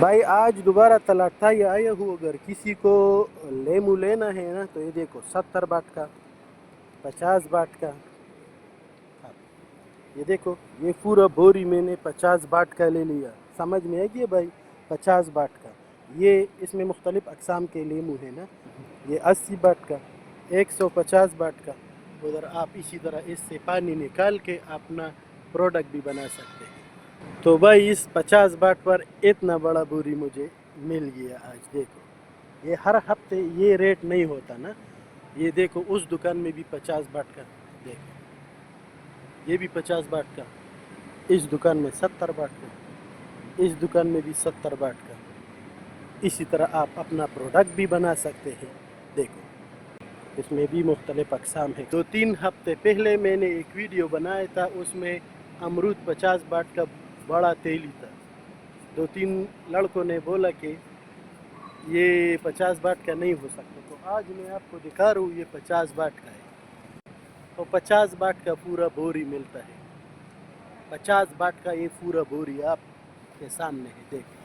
भाई आज दोबारा तलाटाई आया हूँ। अगर किसी को लेमू लेना है ना तो ये देखो 70 बाट का, 50 बाट का। ये देखो ये पूरा बोरी मैंने 50 बाट का ले लिया। समझ में आ गया भाई, 50 बाट का। ये इसमें मुख्तलिफ अक़साम के लेमू है ना। ये 80 बाट का, 150 बाट का। उधर आप इसी तरह इससे पानी निकाल के अपना प्रोडक्ट भी बना सकते हैं। तो भाई इस 50 बाट पर इतना बड़ा बोरी मुझे मिल गया आज। देखो ये हर हफ्ते ये रेट नहीं होता ना। ये देखो उस दुकान में भी 50 बाट का, देखो ये भी 50 बाट का, इस दुकान में 70 बाट का, इस दुकान में भी 70 बाट का। इसी तरह आप अपना प्रोडक्ट भी बना सकते हैं। देखो इसमें भी मुख्तलिफ अक़साम है। 2-3 हफ्ते पहले मैंने एक वीडियो बनाया था, उसमें अमरूद 50 बाट का बड़ा तेली था। 2-3 लड़कों ने बोला कि ये 50 बाट का नहीं हो सकता, तो आज मैं आपको दिखा रहा हूँ ये 50 बाट का है। तो 50 बाट का पूरा बोरी मिलता है। 50 बाट का ये पूरा बोरी आपके सामने है, देखो।